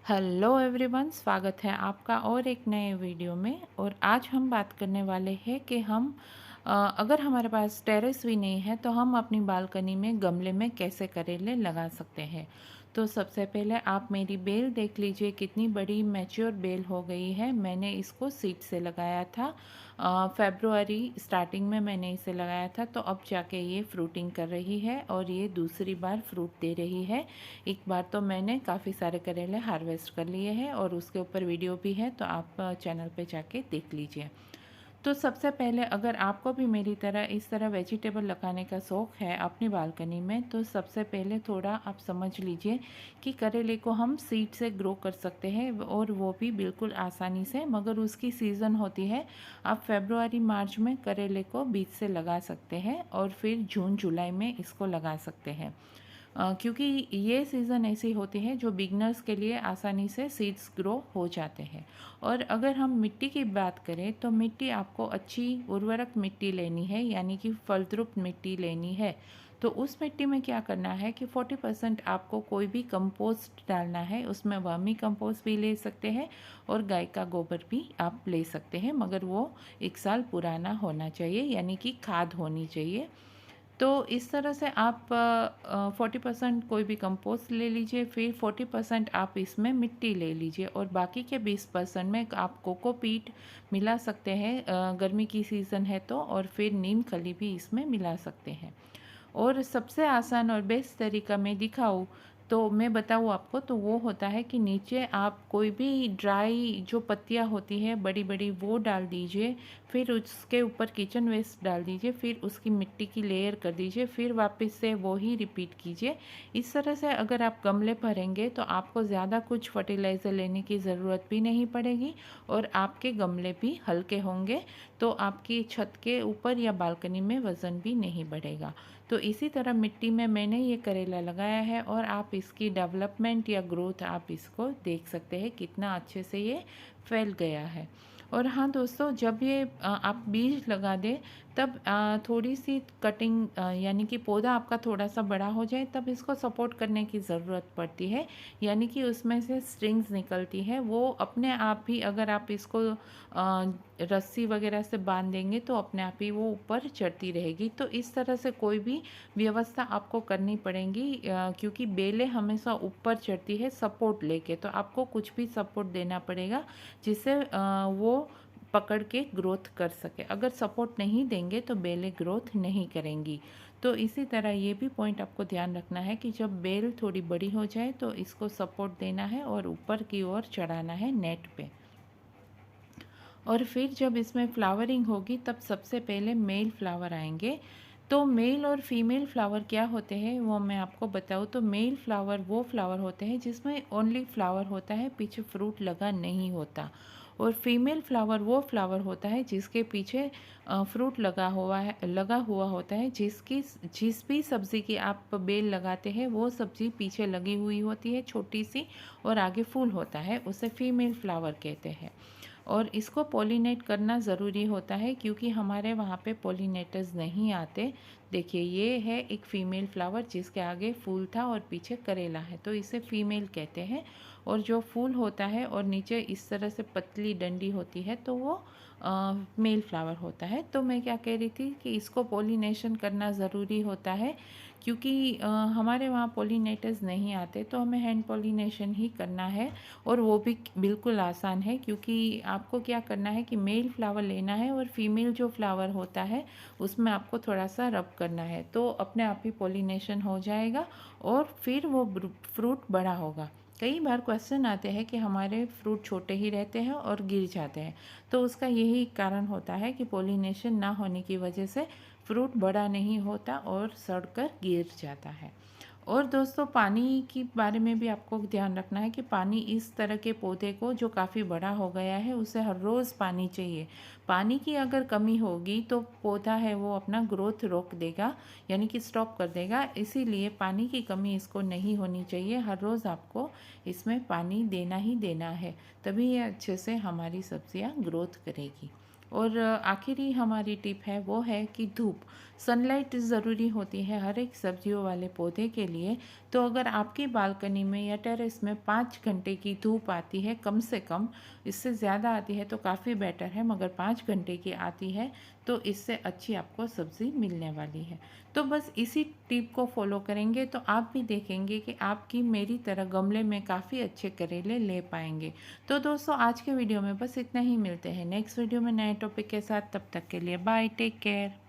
Hello everyone, स्वागत है आपका और एक नए वीडियो में। और आज हम बात करने वाले हैं कि हम अगर हमारे पास टेरेस भी नहीं है तो हम अपनी बालकनी में गमले में कैसे करेले लगा सकते हैं। तो सबसे पहले आप मेरी बेल देख लीजिए, कितनी बड़ी मैच्योर बेल हो गई है। मैंने इसको सीड से लगाया था, फेब्रुअरी स्टार्टिंग में मैंने इसे लगाया था, तो अब जाके ये फ्रूटिंग कर रही है और ये दूसरी बार फ्रूट दे रही है। एक बार तो मैंने काफ़ी सारे करेले हार्वेस्ट कर लिए हैं और उसके ऊपर वीडियो भी है, तो आप चैनल पे जाके देख लीजिए। तो सबसे पहले अगर आपको भी मेरी तरह इस तरह वेजिटेबल लगाने का शौक़ है अपनी बालकनी में, तो सबसे पहले थोड़ा आप समझ लीजिए कि करेले को हम सीड से ग्रो कर सकते हैं, और वो भी बिल्कुल आसानी से। मगर उसकी सीज़न होती है, आप फेब्रुआरी मार्च में करेले को बीज से लगा सकते हैं और फिर जून जुलाई में इसको लगा सकते हैं। क्योंकि ये सीज़न ऐसी होती है जो बिगनर्स के लिए आसानी से सीड्स ग्रो हो जाते हैं। और अगर हम मिट्टी की बात करें तो मिट्टी आपको अच्छी उर्वरक मिट्टी लेनी है, यानी कि फलद्रुप मिट्टी लेनी है। तो उस मिट्टी में क्या करना है कि 40% आपको कोई भी कंपोस्ट डालना है। उसमें वर्मी कंपोस्ट भी ले सकते हैं और गाय का गोबर भी आप ले सकते हैं, मगर वो 1 साल पुराना होना चाहिए, यानी कि खाद होनी चाहिए। तो इस तरह से आप 40% कोई भी कंपोस्ट ले लीजिए, फिर 40% आप इसमें मिट्टी ले लीजिए और बाकी के 20% में आप कोकोपीट मिला सकते हैं, गर्मी की सीज़न है तो, और फिर नीम खली भी इसमें मिला सकते हैं। और सबसे आसान और बेस्ट तरीका मैं दिखाऊँ तो मैं बताऊँ आपको, तो वो होता है कि नीचे आप कोई भी ड्राई जो पत्तियाँ होती है बड़ी बड़ी, वो डाल दीजिए। फिर उसके ऊपर किचन वेस्ट डाल दीजिए, फिर उसकी मिट्टी की लेयर कर दीजिए, फिर वापस से वो ही रिपीट कीजिए। इस तरह से अगर आप गमले भरेंगे तो आपको ज़्यादा कुछ फर्टिलाइज़र लेने की ज़रूरत भी नहीं पड़ेगी और आपके गमले भी हल्के होंगे, तो आपकी छत के ऊपर या बालकनी में वज़न भी नहीं बढ़ेगा। तो इसी तरह मिट्टी में मैंने ये करेला लगाया है और आप इसकी डेवलपमेंट या ग्रोथ आप इसको देख सकते हैं, कितना अच्छे से ये फैल गया है। और हाँ दोस्तों, जब ये आप बीज लगा दें तब थोड़ी सी कटिंग, यानी कि पौधा आपका थोड़ा सा बड़ा हो जाए तब इसको सपोर्ट करने की ज़रूरत पड़ती है, यानी कि उसमें से स्ट्रिंग्स निकलती है, वो अपने आप ही अगर आप इसको रस्सी वगैरह से बांध देंगे तो अपने आप ही वो ऊपर चढ़ती रहेगी। तो इस तरह से कोई भी व्यवस्था आपको करनी पड़ेगी, क्योंकि बेलें हमेशा ऊपर चढ़ती है सपोर्ट लेके, तो आपको कुछ भी सपोर्ट देना पड़ेगा जिससे वो पकड़ के ग्रोथ कर सके। अगर सपोर्ट नहीं देंगे तो बेलें ग्रोथ नहीं करेंगी। तो इसी तरह ये भी पॉइंट आपको ध्यान रखना है कि जब बेल थोड़ी बड़ी हो जाए तो इसको सपोर्ट देना है और ऊपर की ओर चढ़ाना है नेट पे। और फिर जब इसमें फ्लावरिंग होगी तब सबसे पहले मेल फ्लावर आएंगे। तो मेल और फीमेल फ्लावर क्या होते हैं वो मैं आपको बताऊँ, तो मेल फ्लावर वो फ्लावर होते हैं जिसमें ओनली फ्लावर होता है, पीछे फ्रूट लगा नहीं होता। और फीमेल फ्लावर वो फ्लावर होता है जिसके पीछे फ्रूट लगा हुआ होता है, जिस भी सब्ज़ी की आप बेल लगाते हैं वो सब्ज़ी पीछे लगी हुई होती है छोटी सी, और आगे फूल होता है, उसे फीमेल फ्लावर कहते हैं। और इसको पॉलिनेट करना ज़रूरी होता है क्योंकि हमारे वहाँ पे पॉलिनेटर्स नहीं आते। देखिए, ये है एक फ़ीमेल फ्लावर जिसके आगे फूल था और पीछे करेला है, तो इसे फ़ीमेल कहते हैं। और जो फूल होता है और नीचे इस तरह से पतली डंडी होती है तो वो मेल फ्लावर होता है। तो मैं क्या कह रही थी कि इसको पॉलिनेशन करना ज़रूरी होता है क्योंकि हमारे वहाँ पॉलिनेटर्स नहीं आते, तो हमें हैंड पॉलिनेशन ही करना है। और वो भी बिल्कुल आसान है, क्योंकि आपको क्या करना है कि मेल फ्लावर लेना है और फीमेल जो फ्लावर होता है उसमें आपको थोड़ा सा रब करना है, तो अपने आप ही पॉलिनेशन हो जाएगा और फिर वो फ्रूट बड़ा होगा। कई बार क्वेश्चन आते हैं कि हमारे फ्रूट छोटे ही रहते हैं और गिर जाते हैं, तो उसका यही कारण होता है कि पॉलिनेशन ना होने की वजह से फ्रूट बड़ा नहीं होता और सड़कर गिर जाता है। और दोस्तों, पानी के बारे में भी आपको ध्यान रखना है कि पानी इस तरह के पौधे को जो काफ़ी बड़ा हो गया है उसे हर रोज़ पानी चाहिए। पानी की अगर कमी होगी तो पौधा है वो अपना ग्रोथ रोक देगा, यानी कि स्टॉप कर देगा। इसीलिए पानी की कमी इसको नहीं होनी चाहिए, हर रोज़ आपको इसमें पानी देना ही देना है, तभी ये अच्छे से हमारी सब्जियां ग्रोथ करेगी। और आखिरी हमारी टिप है वो है कि धूप, सनलाइट ज़रूरी होती है हर एक सब्जियों वाले पौधे के लिए। तो अगर आपकी बालकनी में या टेरेस में 5 घंटे की धूप आती है कम से कम, इससे ज़्यादा आती है तो काफ़ी बेटर है, मगर 5 घंटे की आती है तो इससे अच्छी आपको सब्ज़ी मिलने वाली है। तो बस इसी टिप को फॉलो करेंगे तो आप भी देखेंगे कि आपकी मेरी तरह गमले में काफ़ी अच्छे करेले ले पाएंगे। तो दोस्तों आज के वीडियो में बस इतना ही, मिलते हैं नेक्स्ट वीडियो में नए टॉपिक के साथ। तब तक के लिए बाय, टेक केयर।